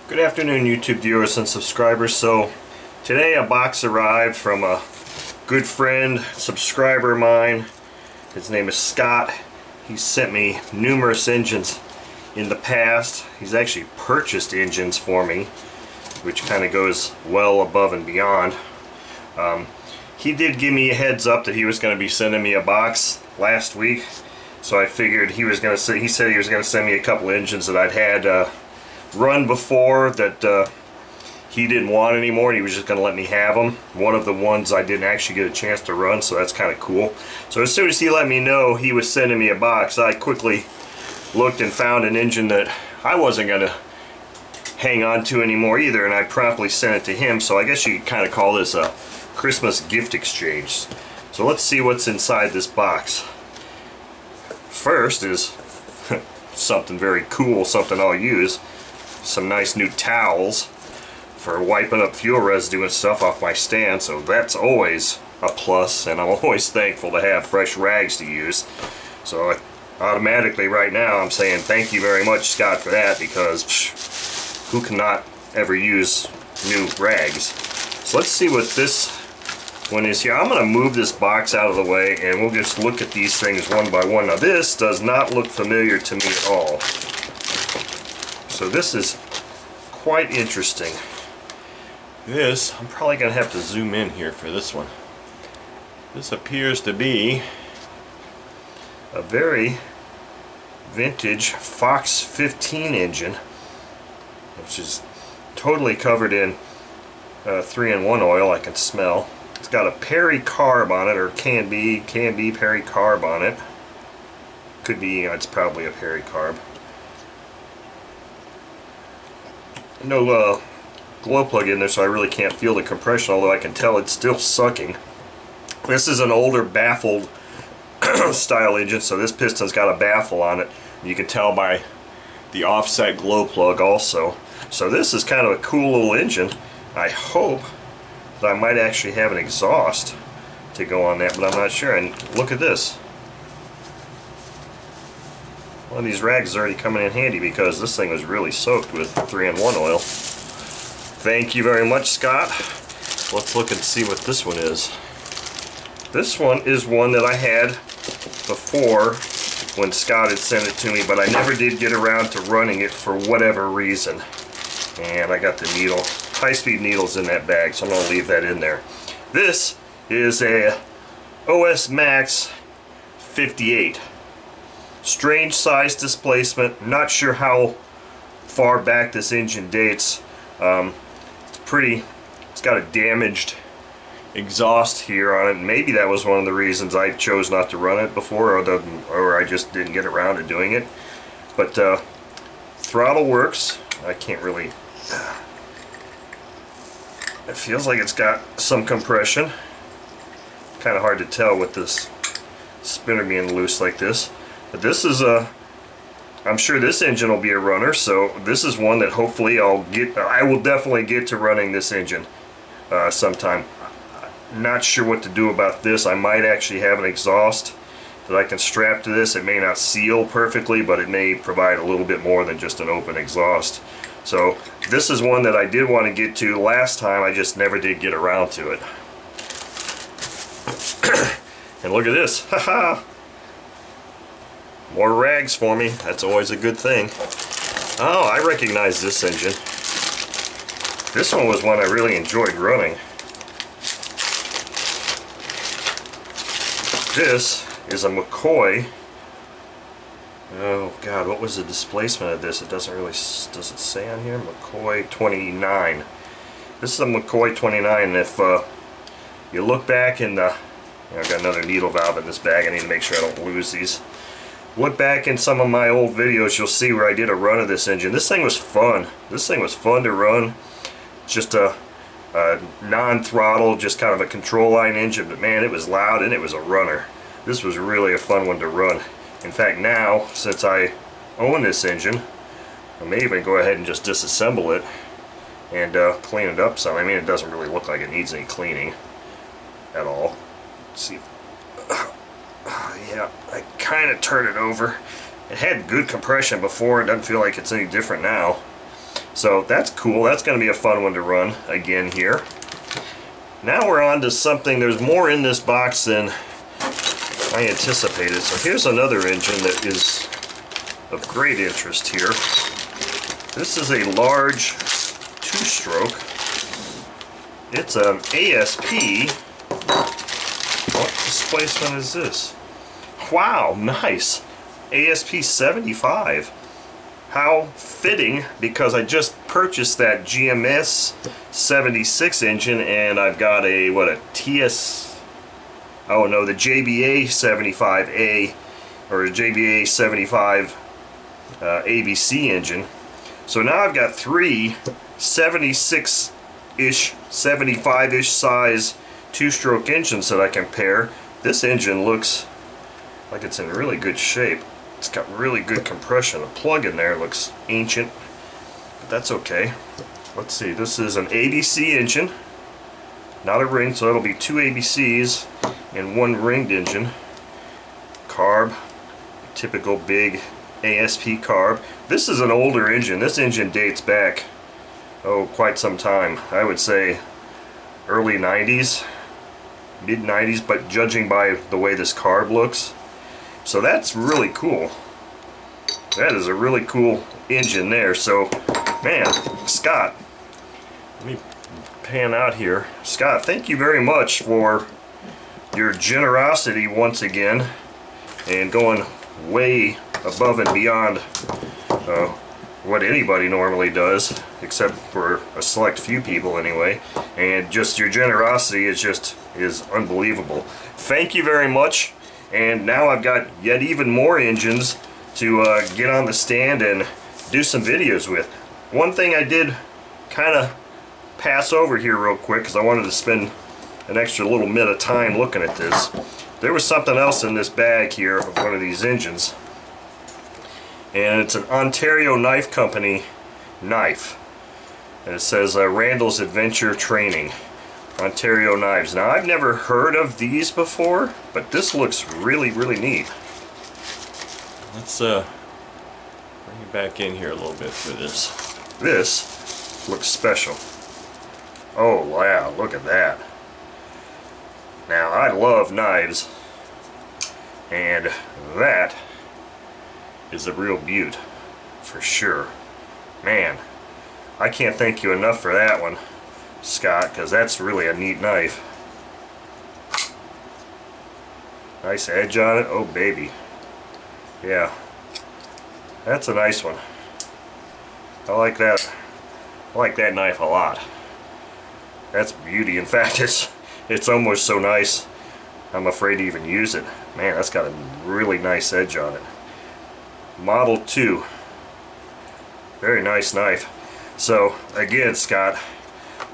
Good afternoon, YouTube viewers and subscribers. So today a box arrived from a good friend, subscriber of mine. His name is Scott. He sent me numerous engines in the past. He's actually purchased engines for me, which kind of goes well above and beyond. He did give me a heads up that he was going to be sending me a box last week, so I figured he was going to he said he was going to send me a couple engines that I'd had run before that he didn't want anymore, and he was just going to let me have them. One of the ones I didn't actually get a chance to run, so that's kind of cool. So as soon as he let me know he was sending me a box, I quickly looked and found an engine that I wasn't going to hang on to anymore either, and I promptly sent it to him. So I guess you could kind of call this a Christmas gift exchange. So let's see what's inside this box. First is something very cool, something I'll use. Some nice new towels for wiping up fuel residue and stuff off my stand, so that's always a plus, and I'm always thankful to have fresh rags to use. So automatically right now I'm saying thank you very much, Scott, for that, because who cannot ever use new rags? So let's see what this one is here. I'm going to move this box out of the way and we'll just look at these things one by one. Now this does not look familiar to me at all. So this is quite interesting. This, I'm probably going to have to zoom in here for this one. This appears to be a very vintage Fox 15 engine, which is totally covered in 3-in-1 oil. I can smell. It's got a pericarb on it, or can be pericarb on it. Could be, it's probably a pericarb. No glow plug in there, so I really can't feel the compression, although I can tell it's still sucking. This is an older baffled style engine, so this piston's got a baffle on it. You can tell by the offset glow plug also. So this is kind of a cool little engine. I hope that I might actually have an exhaust to go on that, but I'm not sure. And look at this. One of these rags is already coming in handy because this thing was really soaked with 3-in-1 oil. Thank you very much, Scott. Let's look and see what this one is. This one is one that I had before when Scott had sent it to me, but I never did get around to running it for whatever reason. And I got the needle, high-speed needles in that bag, so I'm going to leave that in there. This is a OS Max 58. Strange size displacement. Not sure how far back this engine dates. It's got a damaged exhaust here on it. Maybe that was one of the reasons I chose not to run it before, or I just didn't get around to doing it. But throttle works. I can't really. It feels like it's got some compression. Kind of hard to tell with this spinner being loose like this. But this is I'm sure this engine will be a runner, so this is one that hopefully I will definitely get to running this engine sometime. Not sure what to do about this. I might actually have an exhaust that I can strap to this. It may not seal perfectly, but it may provide a little bit more than just an open exhaust. So this is one that I did want to get to last time. I just never did get around to it. And look at this. Haha! More rags for me. That's always a good thing. Oh, I recognize this engine. This one was one I really enjoyed running. This is a McCoy. Oh God, what was the displacement of this? It doesn't really, does it say on here? McCoy 29. This is a McCoy 29, and if you look back in the, I've got another needle valve in this bag. I need to make sure I don't lose these. Look back in some of my old videos, you'll see where I did a run of this engine. This thing was fun. This thing was fun to run. Just a non-throttle, just kind of a control line engine, but man, it was loud and it was a runner. This was really a fun one to run. In fact, now, since I own this engine, I may even go ahead and just disassemble it and clean it up some. I mean, it doesn't really look like it needs any cleaning at all. Let's see. Yeah, I kind of turned it over. It had good compression before. It doesn't feel like it's any different now. So that's cool. That's going to be a fun one to run again here. Now we're on to something. There's more in this box than I anticipated. So here's another engine that is of great interest here. This is a large two-stroke. It's an ASP. What displacement is this? Wow, nice. ASP 75. How fitting, because I just purchased that GMS 76 engine, and I've got a, what, a TS, oh no, the JBA 75A, or a JBA 75 ABC engine. So now I've got three 76-ish, 75-ish size two-stroke engines that I can pair. This engine looks like it's in really good shape. It's got really good compression. The plug in there looks ancient, but that's okay. Let's see, this is an ABC engine, not a ring, so it'll be two ABCs and one ringed engine. Carb, typical big ASP carb. This is an older engine. This engine dates back, oh, quite some time. I would say early 90s, mid 90s, but judging by the way this carb looks. So that's really cool. That is a really cool engine there. So, man, Scott, let me pan out here. Scott, thank you very much for your generosity once again, and going way above and beyond what anybody normally does, except for a select few people anyway. And just your generosity is unbelievable. Thank you very much. And now I've got yet even more engines to get on the stand and do some videos with. One thing I did kind of pass over here real quick, because I wanted to spend an extra little bit of time looking at this. There was something else in this bag here of one of these engines, and it's an Ontario Knife Company knife, and it says Randall's Adventure Training, Ontario Knives. Now, I've never heard of these before, but this looks really, really neat. Let's bring it back in here a little bit for this. This looks special. Oh wow, look at that. Now, I love knives, and that is a real beaut for sure. Man, I can't thank you enough for that one, Scott, because that's really a neat knife. Nice edge on it. Oh baby, yeah, that's a nice one. I like that. I like that knife a lot. That's beauty. In fact, it's almost so nice I'm afraid to even use it. Man, that's got a really nice edge on it. Model 2. Very nice knife. So again, Scott,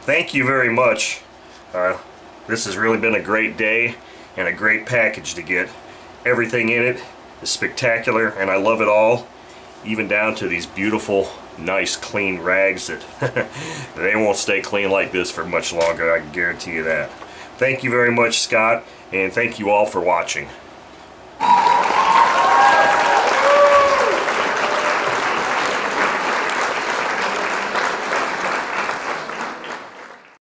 thank you very much. This has really been a great day and a great package to get. Everything in it is spectacular, and I love it all, even down to these beautiful, nice, clean rags that they won't stay clean like this for much longer, I can guarantee you that. Thank you very much, Scott, and thank you all for watching.